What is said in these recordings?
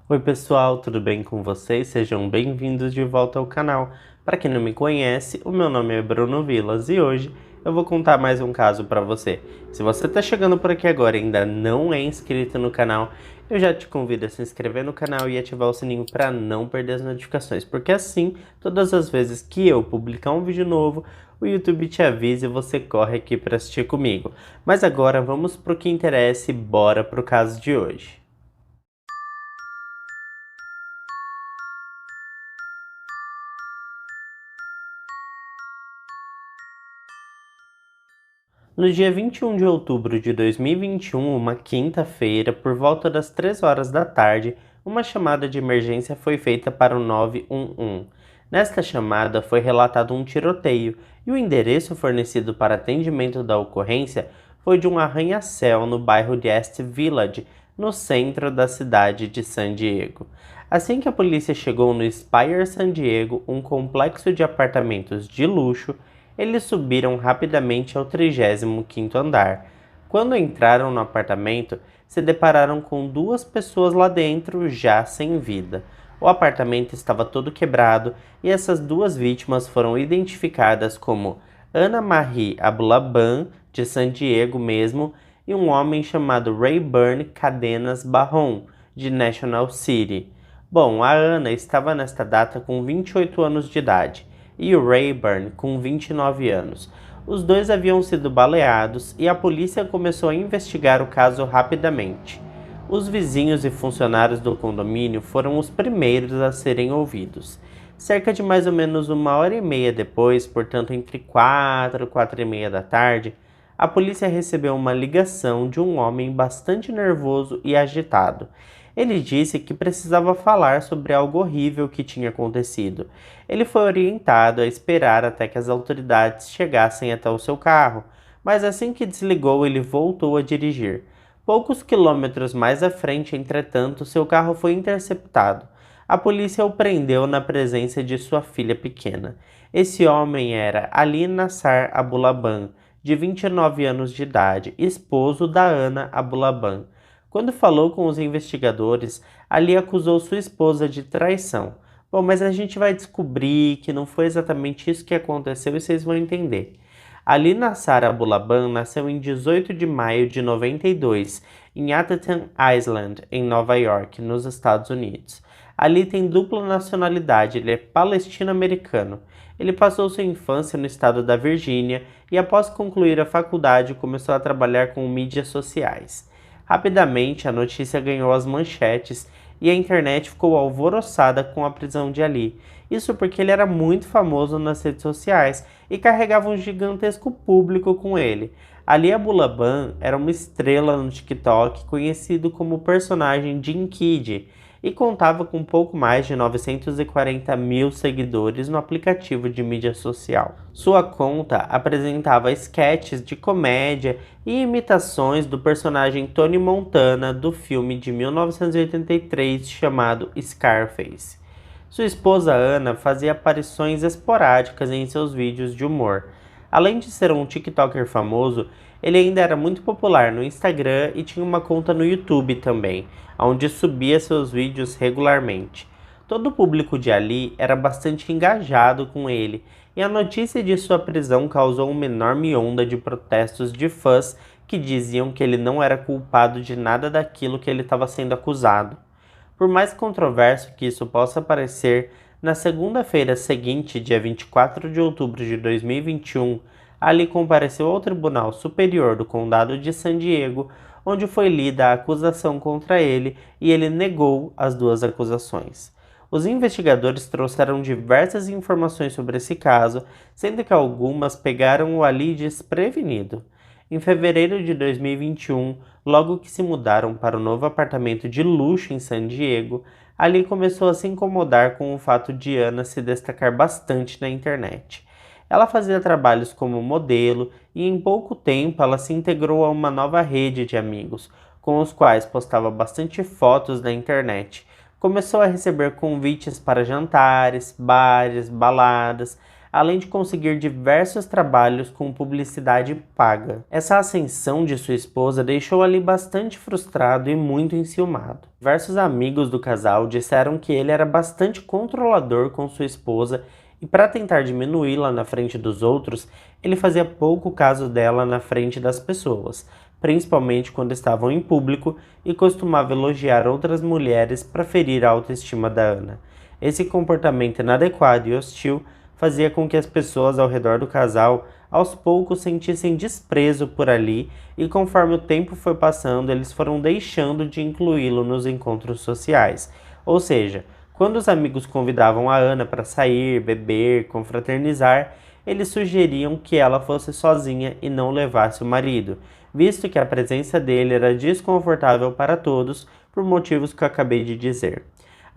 Oi pessoal, tudo bem com vocês? Sejam bem-vindos de volta ao canal. Para quem não me conhece, o meu nome é Bruno Vilas e hoje eu vou contar mais um caso para você. Se você está chegando por aqui agora e ainda não é inscrito no canal, eu já te convido a se inscrever no canal e ativar o sininho para não perder as notificações, porque assim, todas as vezes que eu publicar um vídeo novo, o YouTube te avisa e você corre aqui para assistir comigo. Mas agora vamos para o que interessa e bora para o caso de hoje. No dia 21 de outubro de 2021, uma quinta-feira, por volta das 3 horas da tarde, uma chamada de emergência foi feita para o 911. Nesta chamada foi relatado um tiroteio e o endereço fornecido para atendimento da ocorrência foi de um arranha-céu no bairro de East Village, no centro da cidade de San Diego. Assim que a polícia chegou no Spire San Diego, um complexo de apartamentos de luxo, eles subiram rapidamente ao 35º andar. Quando entraram no apartamento, se depararam com duas pessoas lá dentro, já sem vida. O apartamento estava todo quebrado e essas duas vítimas foram identificadas como Ana Marie Abulaban, de San Diego mesmo, e um homem chamado Rayburn Cadenas Barron, de National City. Bom, a Ana estava nesta data com 28 anos de idade e o Rayburn com 29 anos. Os dois haviam sido baleados e a polícia começou a investigar o caso rapidamente. Os vizinhos e funcionários do condomínio foram os primeiros a serem ouvidos. Cerca de mais ou menos 1h30 depois, portanto entre 4 e 4h30 da tarde, a polícia recebeu uma ligação de um homem bastante nervoso e agitado. Ele disse que precisava falar sobre algo horrível que tinha acontecido. Ele foi orientado a esperar até que as autoridades chegassem até o seu carro, mas assim que desligou, ele voltou a dirigir. Poucos quilômetros mais à frente, entretanto, seu carro foi interceptado. A polícia o prendeu na presença de sua filha pequena. Esse homem era Ali Nassar Abulaban, de 29 anos de idade, esposo da Ana Abulaban. Quando falou com os investigadores, Ali acusou sua esposa de traição. Bom, mas a gente vai descobrir que não foi exatamente isso que aconteceu e vocês vão entender. Ali Nassar Abulaban nasceu em 18 de maio de 92, em Atherton Island, em Nova York, nos Estados Unidos. Ali tem dupla nacionalidade, ele é palestino-americano. Ele passou sua infância no estado da Virgínia e após concluir a faculdade começou a trabalhar com mídias sociais. Rapidamente, a notícia ganhou as manchetes e a internet ficou alvoroçada com a prisão de Ali. Isso porque ele era muito famoso nas redes sociais e carregava um gigantesco público com ele. Ali Abulaban era uma estrela no TikTok, conhecido como o personagem Jim Kid, e contava com pouco mais de 940 mil seguidores no aplicativo de mídia social. Sua conta apresentava sketches de comédia e imitações do personagem Tony Montana do filme de 1983 chamado Scarface. Sua esposa Ana fazia aparições esporádicas em seus vídeos de humor. Além de ser um TikToker famoso, ele ainda era muito popular no Instagram e tinha uma conta no YouTube também, onde subia seus vídeos regularmente. Todo o público de Ali era bastante engajado com ele, e a notícia de sua prisão causou uma enorme onda de protestos de fãs que diziam que ele não era culpado de nada daquilo que ele estava sendo acusado. Por mais controverso que isso possa parecer, na segunda-feira seguinte, dia 24 de outubro de 2021, Ali compareceu ao Tribunal Superior do Condado de San Diego, onde foi lida a acusação contra ele e ele negou as duas acusações. Os investigadores trouxeram diversas informações sobre esse caso, sendo que algumas pegaram o Ali desprevenido. Em fevereiro de 2021, logo que se mudaram para o novo apartamento de luxo em San Diego, Ali começou a se incomodar com o fato de Ana se destacar bastante na internet. Ela fazia trabalhos como modelo e em pouco tempo ela se integrou a uma nova rede de amigos, com os quais postava bastante fotos na internet. Começou a receber convites para jantares, bares, baladas. além de conseguir diversos trabalhos com publicidade paga. Essa ascensão de sua esposa deixou Ali bastante frustrado e muito enciumado. Diversos amigos do casal disseram que ele era bastante controlador com sua esposa e, para tentar diminuí-la na frente dos outros, ele fazia pouco caso dela na frente das pessoas, principalmente quando estavam em público, e costumava elogiar outras mulheres para ferir a autoestima da Ana. Esse comportamento inadequado e hostil fazia com que as pessoas ao redor do casal aos poucos sentissem desprezo por Ali, e conforme o tempo foi passando, eles foram deixando de incluí-lo nos encontros sociais. Ou seja, quando os amigos convidavam a Ana para sair, beber, confraternizar, eles sugeriam que ela fosse sozinha e não levasse o marido, visto que a presença dele era desconfortável para todos por motivos que eu acabei de dizer.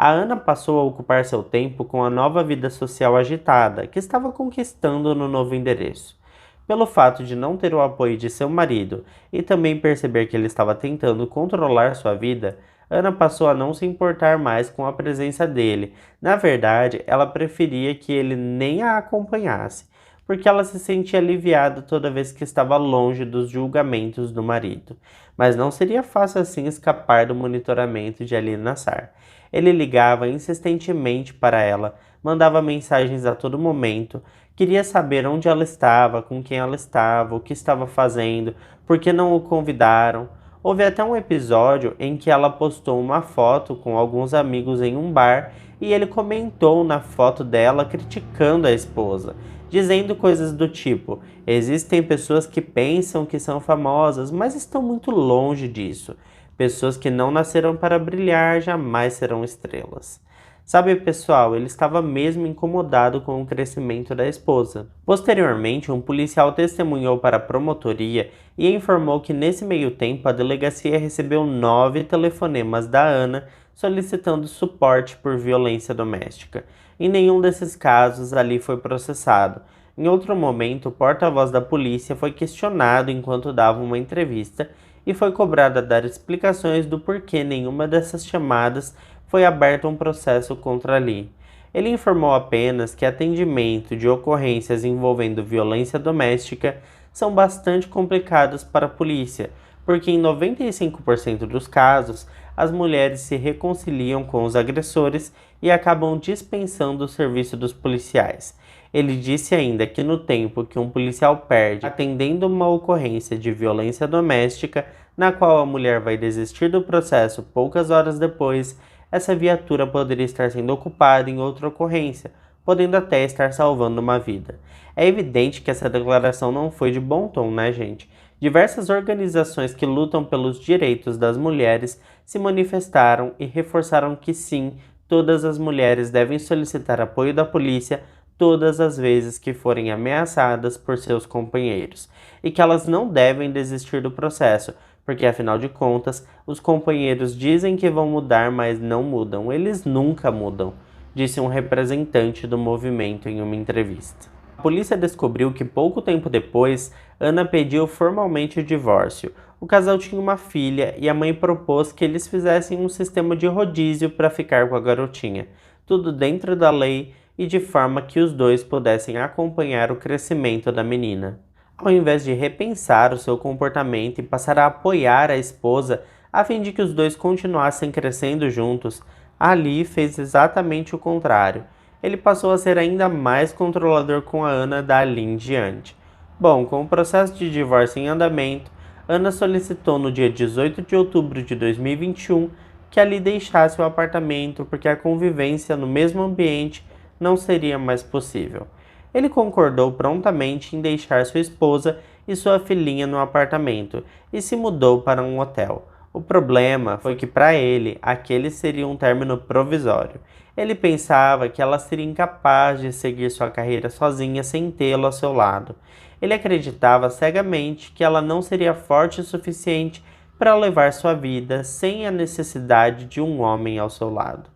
A Ana passou a ocupar seu tempo com a nova vida social agitada que estava conquistando no novo endereço. Pelo fato de não ter o apoio de seu marido e também perceber que ele estava tentando controlar sua vida, Ana passou a não se importar mais com a presença dele. Na verdade, ela preferia que ele nem a acompanhasse, porque ela se sentia aliviada toda vez que estava longe dos julgamentos do marido. Mas não seria fácil assim escapar do monitoramento de Ali Nassar. Ele ligava insistentemente para ela, mandava mensagens a todo momento, queria saber onde ela estava, com quem ela estava, o que estava fazendo, por que não o convidaram. Houve até um episódio em que ela postou uma foto com alguns amigos em um bar e ele comentou na foto dela criticando a esposa, dizendo coisas do tipo: existem pessoas que pensam que são famosas, mas estão muito longe disso. Pessoas que não nasceram para brilhar jamais serão estrelas. Sabe, pessoal, ele estava mesmo incomodado com o crescimento da esposa. Posteriormente, um policial testemunhou para a promotoria e informou que nesse meio tempo a delegacia recebeu 9 telefonemas da Ana solicitando suporte por violência doméstica. Em nenhum desses casos Ali foi processado. Em outro momento, o porta-voz da polícia foi questionado enquanto dava uma entrevista e foi cobrado a dar explicações do porquê nenhuma dessas chamadas foi aberto um processo contra Ali. Ele informou apenas que atendimento de ocorrências envolvendo violência doméstica são bastante complicados para a polícia, porque em 95% dos casos, as mulheres se reconciliam com os agressores e acabam dispensando o serviço dos policiais. Ele disse ainda que no tempo que um policial perde atendendo uma ocorrência de violência doméstica, na qual a mulher vai desistir do processo poucas horas depois, essa viatura poderia estar sendo ocupada em outra ocorrência, podendo até estar salvando uma vida. É evidente que essa declaração não foi de bom tom, né, gente? Diversas organizações que lutam pelos direitos das mulheres se manifestaram e reforçaram que sim, todas as mulheres devem solicitar apoio da polícia todas as vezes que forem ameaçadas por seus companheiros, e que elas não devem desistir do processo, porque afinal de contas, os companheiros dizem que vão mudar, mas não mudam, eles nunca mudam, disse um representante do movimento em uma entrevista. A polícia descobriu que pouco tempo depois, Ana pediu formalmente o divórcio. O casal tinha uma filha e a mãe propôs que eles fizessem um sistema de rodízio para ficar com a garotinha, tudo dentro da lei e de forma que os dois pudessem acompanhar o crescimento da menina. Ao invés de repensar o seu comportamento e passar a apoiar a esposa a fim de que os dois continuassem crescendo juntos, Ali fez exatamente o contrário. Ele passou a ser ainda mais controlador com a Ana dali em diante. Bom, com o processo de divórcio em andamento, Ana solicitou no dia 18 de outubro de 2021 que Ali deixasse o apartamento porque a convivência no mesmo ambiente não seria mais possível. Ele concordou prontamente em deixar sua esposa e sua filhinha no apartamento e se mudou para um hotel. O problema foi que para ele aquele seria um término provisório. Ele pensava que ela seria incapaz de seguir sua carreira sozinha sem tê-lo ao seu lado. Ele acreditava cegamente que ela não seria forte o suficiente para levar sua vida sem a necessidade de um homem ao seu lado.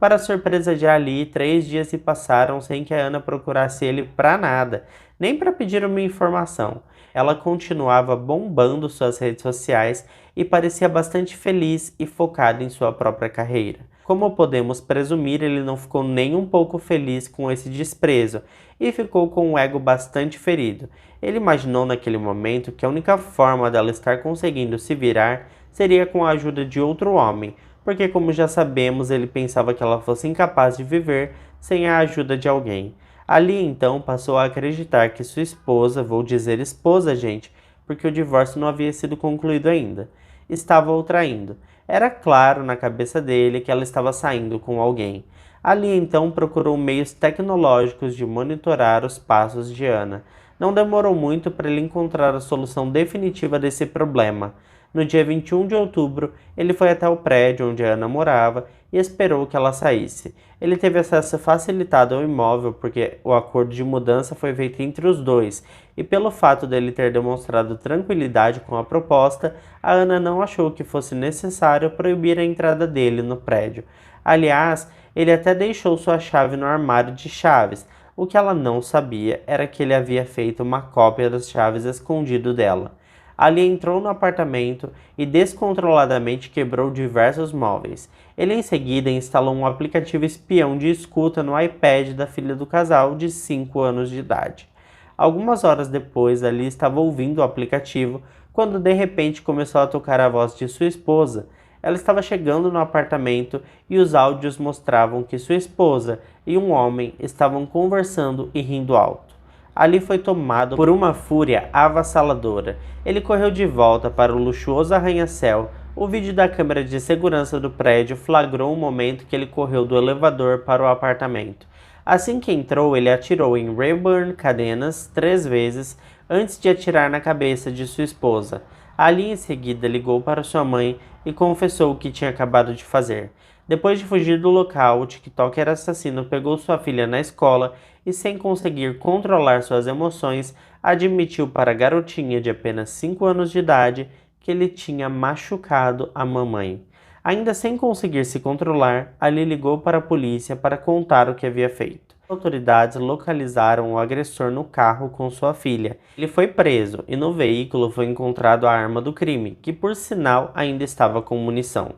Para a surpresa de Ali, 3 dias se passaram sem que a Ana procurasse ele para nada, nem para pedir uma informação. Ela continuava bombando suas redes sociais e parecia bastante feliz e focada em sua própria carreira. Como podemos presumir, ele não ficou nem um pouco feliz com esse desprezo e ficou com o ego bastante ferido. Ele imaginou naquele momento que a única forma dela estar conseguindo se virar seria com a ajuda de outro homem, porque, como já sabemos, ele pensava que ela fosse incapaz de viver sem a ajuda de alguém. Ali então passou a acreditar que sua esposa, vou dizer esposa, gente, porque o divórcio não havia sido concluído ainda, estava o traindo. Era claro na cabeça dele que ela estava saindo com alguém. Ali então procurou meios tecnológicos de monitorar os passos de Ana. Não demorou muito para ele encontrar a solução definitiva desse problema. No dia 21 de outubro, ele foi até o prédio onde Ana morava e esperou que ela saísse. Ele teve acesso facilitado ao imóvel porque o acordo de mudança foi feito entre os dois, e pelo fato dele ter demonstrado tranquilidade com a proposta, a Ana não achou que fosse necessário proibir a entrada dele no prédio. Aliás, ele até deixou sua chave no armário de chaves. O que ela não sabia era que ele havia feito uma cópia das chaves escondido dela. Ali entrou no apartamento e descontroladamente quebrou diversos móveis. Ele em seguida instalou um aplicativo espião de escuta no iPad da filha do casal de 5 anos de idade. Algumas horas depois, Ali estava ouvindo o aplicativo quando de repente começou a tocar a voz de sua esposa. Ela estava chegando no apartamento e os áudios mostravam que sua esposa e um homem estavam conversando e rindo alto. Ali foi tomado por uma fúria avassaladora. Ele correu de volta para o luxuoso arranha-céu. O vídeo da câmera de segurança do prédio flagrou o momento que ele correu do elevador para o apartamento. Assim que entrou, ele atirou em Rayburn Cadenas 3 vezes antes de atirar na cabeça de sua esposa. Ali em seguida ligou para sua mãe e confessou o que tinha acabado de fazer. Depois de fugir do local, o TikToker assassino pegou sua filha na escola e, sem conseguir controlar suas emoções, admitiu para a garotinha de apenas 5 anos de idade que ele tinha machucado a mamãe. Ainda sem conseguir se controlar, Ali ligou para a polícia para contar o que havia feito. As autoridades localizaram o agressor no carro com sua filha. Ele foi preso e no veículo foi encontrado a arma do crime, que por sinal ainda estava com munição.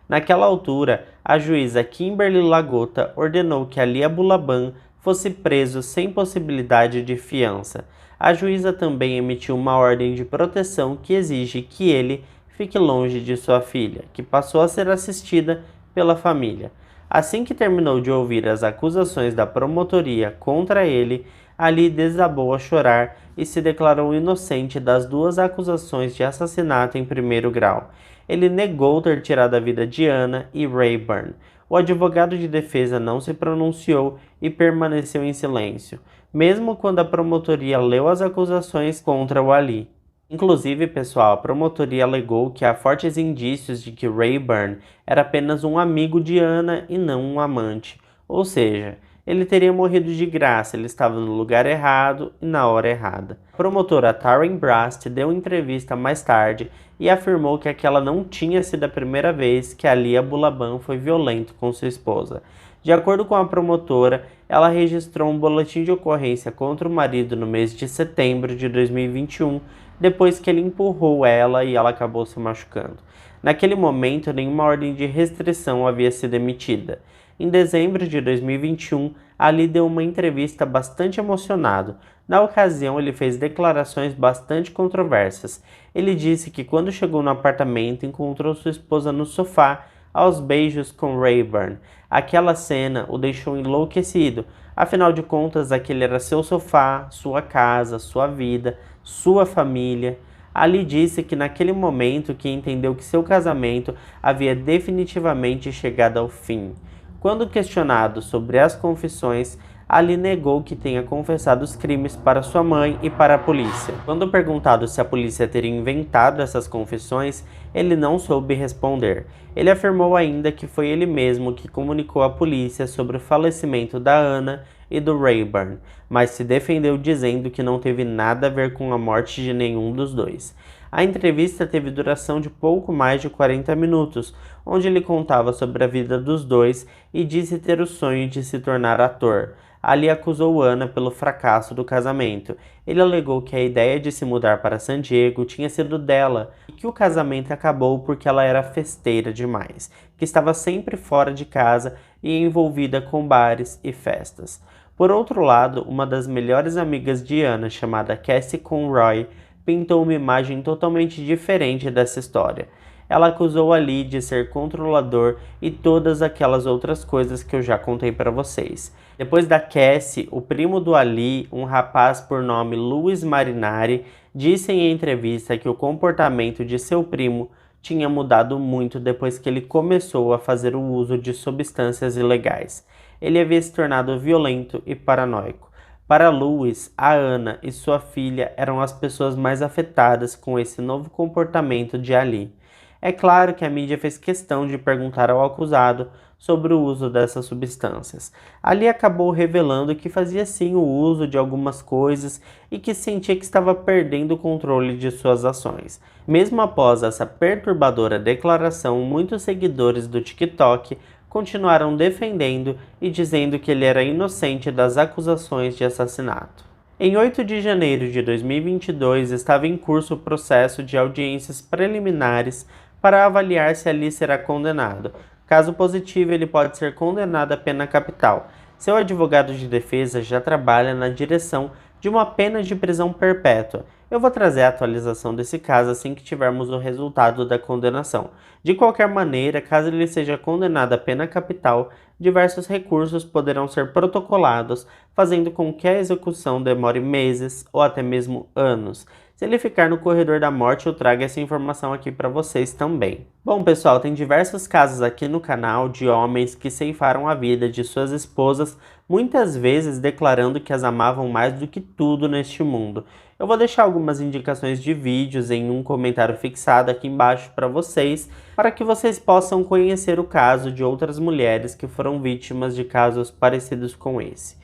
Naquela altura, a juíza Kimberly Lagota ordenou que Ali Abulaban fosse preso sem possibilidade de fiança. A juíza também emitiu uma ordem de proteção que exige que ele fique longe de sua filha, que passou a ser assistida pela família. Assim que terminou de ouvir as acusações da promotoria contra ele, Ali desabou a chorar e se declarou inocente das 2 acusações de assassinato em primeiro grau. Ele negou ter tirado a vida de Ana e Rayburn. O advogado de defesa não se pronunciou e permaneceu em silêncio, mesmo quando a promotoria leu as acusações contra o Ali. Inclusive, pessoal, a promotoria alegou que há fortes indícios de que Rayburn era apenas um amigo de Ana e não um amante. Ou seja, ele teria morrido de graça, ele estava no lugar errado e na hora errada. A promotora Taryn Brast deu entrevista mais tarde e afirmou que aquela não tinha sido a primeira vez que Ali Abulaban foi violento com sua esposa. De acordo com a promotora, ela registrou um boletim de ocorrência contra o marido no mês de setembro de 2021, depois que ele empurrou ela e ela acabou se machucando. Naquele momento, nenhuma ordem de restrição havia sido emitida. Em dezembro de 2021, Ali deu uma entrevista bastante emocionado. Na ocasião, ele fez declarações bastante controversas. Ele disse que quando chegou no apartamento, encontrou sua esposa no sofá, aos beijos com Rayburn. Aquela cena o deixou enlouquecido. Afinal de contas, aquele era seu sofá, sua casa, sua vida, sua família. Ali disse que naquele momento que entendeu que seu casamento havia definitivamente chegado ao fim. Quando questionado sobre as confissões, Ali negou que tenha confessado os crimes para sua mãe e para a polícia. Quando perguntado se a polícia teria inventado essas confissões, ele não soube responder. Ele afirmou ainda que foi ele mesmo que comunicou à polícia sobre o falecimento da Ana e do Rayburn, mas se defendeu dizendo que não teve nada a ver com a morte de nenhum dos dois. A entrevista teve duração de pouco mais de 40 minutos, onde ele contava sobre a vida dos dois e disse ter o sonho de se tornar ator. Ali acusou Ana pelo fracasso do casamento. Ele alegou que a ideia de se mudar para San Diego tinha sido dela e que o casamento acabou porque ela era festeira demais, que estava sempre fora de casa e envolvida com bares e festas. Por outro lado, uma das melhores amigas de Ana, chamada Cassie Conroy, pintou uma imagem totalmente diferente dessa história. Ela acusou Ali de ser controlador e todas aquelas outras coisas que eu já contei para vocês. Depois da Cassie, o primo do Ali, um rapaz por nome Louis Marinari, disse em entrevista que o comportamento de seu primo tinha mudado muito depois que ele começou a fazer o uso de substâncias ilegais. Ele havia se tornado violento e paranoico. Para Louis, a Ana e sua filha eram as pessoas mais afetadas com esse novo comportamento de Ali. É claro que a mídia fez questão de perguntar ao acusado sobre o uso dessas substâncias. Ali acabou revelando que fazia sim o uso de algumas coisas e que sentia que estava perdendo o controle de suas ações. Mesmo após essa perturbadora declaração, muitos seguidores do TikTok continuaram defendendo e dizendo que ele era inocente das acusações de assassinato. Em 8 de janeiro de 2022, estava em curso o processo de audiências preliminares para avaliar se Ali será condenado. Caso positivo, ele pode ser condenado à pena capital. Seu advogado de defesa já trabalha na direção de uma pena de prisão perpétua. Eu vou trazer a atualização desse caso assim que tivermos o resultado da condenação. De qualquer maneira, caso ele seja condenado à pena capital, diversos recursos poderão ser protocolados, fazendo com que a execução demore meses ou até mesmo anos. Se ele ficar no corredor da morte, eu trago essa informação aqui para vocês também. Bom, pessoal, tem diversos casos aqui no canal de homens que ceifaram a vida de suas esposas, muitas vezes declarando que as amavam mais do que tudo neste mundo. Eu vou deixar algumas indicações de vídeos em um comentário fixado aqui embaixo para vocês que vocês possam conhecer o caso de outras mulheres que foram vítimas de casos parecidos com esse.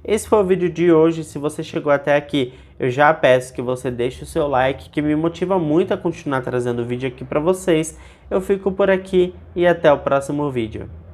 Esse foi o vídeo de hoje. Se você chegou até aqui, eu já peço que você deixe o seu like, que me motiva muito a continuar trazendo vídeo aqui para vocês. Eu fico por aqui e até o próximo vídeo.